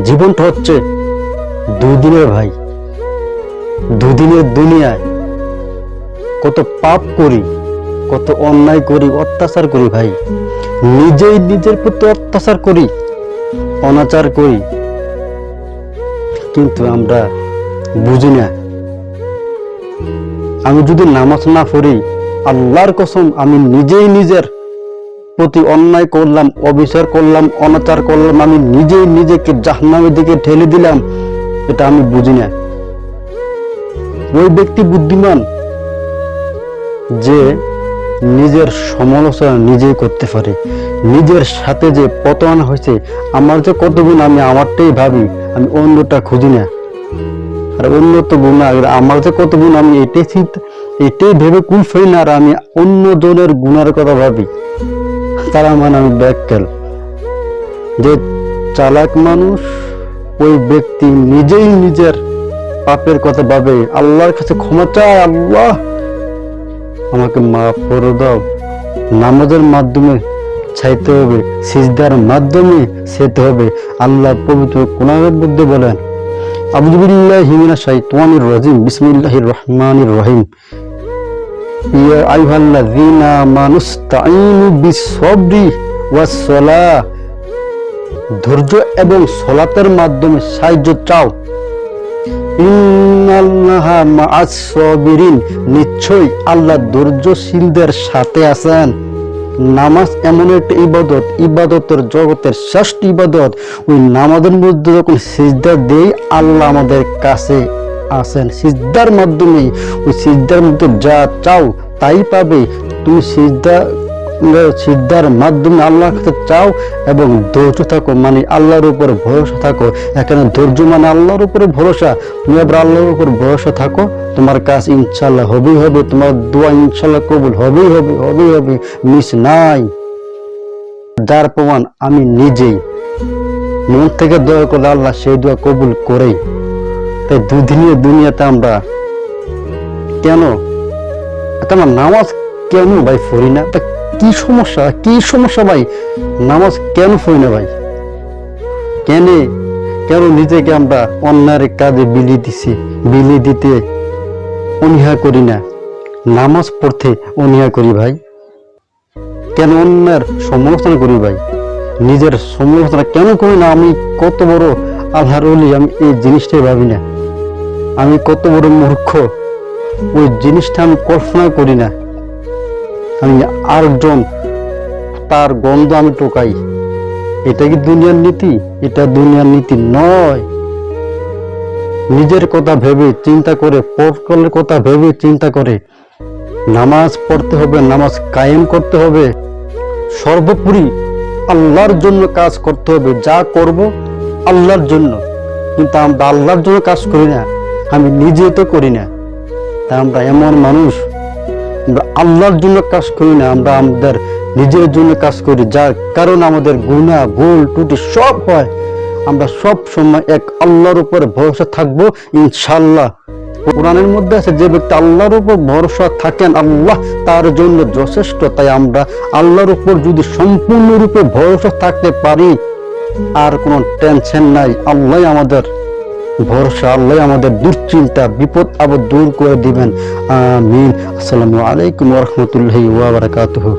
জীবনটা হচ্ছে দুদিনের ভাই। দুদিনের দুনিয়ায় কত পাপ করি, কত অন্যায় করি, অত্যাচার করি ভাই। নিজেই নিজের প্রতি অত্যাচার করি, অনাচার করি, কিন্তু আমরা বুঝি না। আমি যদি নামাজ না পড়ি, আল্লাহর কসম আমি নিজেই নিজের প্রতি অন্যায় করলাম, অবিচার করলাম, অনাচার করলাম, আমি নিজেই নিজেকে জাহান্নামের দিকে ঠেলে দিলাম, এটা আমি বুঝি না। ওই ব্যক্তি বুদ্ধিমান যে নিজের সমালোচনা নিজেই করতে পারে। নিজের সাথে যে পতন হয়েছে, আমার যে কত গুণ, আমি আমারটাই ভাবি, আমি অন্যটা খুঁজি না। আর অন্য তো গুণ, আমার যে কত গুণ, আমি এটাই ভেবে কুল ফেলি না, আর আমি অন্য জনের গুণের কথা ভাবি। তারা মানে আমি ব্যাককেল। যে চালাক মানুষ, ওই ব্যক্তি নিজেই নিজের পাপের কথা ভাবে, আল্লাহর কাছে ক্ষমা চায়, আল্লাহ আমাকে মাফ করে দাও। নামাজের মাধ্যমে চাইতে হবে, সিজদার মাধ্যমে চাইতে হবে। আল্লাহ পবিত্র কোরআনের মধ্যে বলেন, আউযু বিল্লাহি মিনাশ শাইতানির রাজিম, বিসমিল্লাহির রহমানির রহিম, ইয়া আইয়ুহাল্লাযীনা আমানুস্তাঈনু বিস-সাবরি ওয়াস-সালাহ, ধৈর্য এবং সালাতের মাধ্যমে সাহায্য চাও। ইন্নাল্লাহা মা'আস-সাবিরিন, নিশ্চয়ই আল্লাহ ধৈর্যশীলদের সাথে আছেন। নামাজ এমন একটা ইবাদত, ইবাদতের জগতের শ্রেষ্ঠ ইবাদত। ওই নামাজের মধ্যে যখন সিজদা দেই, আল্লাহ আমাদের কাছে আছেন। সিজদার মাধ্যমে, ওই সিজদার মধ্যে যা চাও তাই পাবে। তুমি সিজদার মাধ্যমে আল্লাহর কাছে চাও এবং ধৈর্য থাকো, মানে আল্লাহর উপর ভরসা থাকো। এখানে ধৈর্য মানে আল্লাহর উপরে ভরসা। তুমি আবার আল্লাহর উপর ভরসা থাকো, তোমার কাজ ইনশাল্লাহ হবেই হবে, তোমার দোয়া ইনশাল্লাহ কবুল হবেই হবে, হবেই হবে, মিস নাই। যার প্রমাণ আমি নিজেই মন থেকে দোয়া করলে আল্লাহ সেই দোয়া কবুল করেই। তাই দুদিনের দুনিয়াতে আমরা কেন নামাজ কেন ভাই পড়ি না? তা কি সমস্যা ভাই? নামাজ কেন পড়ি না ভাই? কেন নিজেকে আমরা অন্যায়ের কাজে বিলিয়ে দিতে অনীহা করি না? নামাজ পড়তে অনীহা করি ভাই? কেন অন্যের সমালোচনা করি ভাই? নিজের সমালোচনা কেন করি না? আমি কত বড় আল্লাহর ওলি, আমি এই জিনিসটাই ভাবি না। আমি কত বড় মূর্খ, ওই জিনিসটা আমি কল্পনা করি না। আমি আরেকজন তার গন্ধ আমি টোকাই। এটা কি দুনিয়ার নীতি? এটা দুনিয়ার নীতি নয়। নিজের কথা ভেবে চিন্তা করে, পরকালের কথা ভেবে চিন্তা করে নামাজ পড়তে হবে, নামাজ কায়েম করতে হবে। সর্বোপরি আল্লাহর জন্য কাজ করতে হবে। যা করব আল্লাহর জন্য। কিন্তু আমরা আল্লাহর জন্য কাজ করি না, আমি নিজে তো করি না। তা আমরা এমন মানুষ, আমরা আল্লাহর জন্য কাজ করি না, আমরা আমাদের নিজের জন্য কাজ করি, যার কারণে আমাদের গুনাহ ভুল ত্রুটি সব হয়। আমরা সব সময় এক আল্লাহর উপর ভরসা থাকবো ইনশাআল্লাহ। কোরআনের মধ্যে আছে, যে ব্যক্তি আল্লাহর উপর ভরসা থাকেন, আল্লাহ তার জন্য যথেষ্ট। তাই আমরা আল্লাহর উপর যদি সম্পূর্ণরূপে ভরসা থাকতে পারি, আর কোনো টেনশন নাই। আল্লাহ আমাদের ভরসা, আল্লাহ আমাদের দুশ্চিন্তা বিপদ আবার দূর করে দিবেন। আমিন। আসসালামু আলাইকুম ওয়া রাহমাতুল্লাহি ওয়া বারাকাতুহু।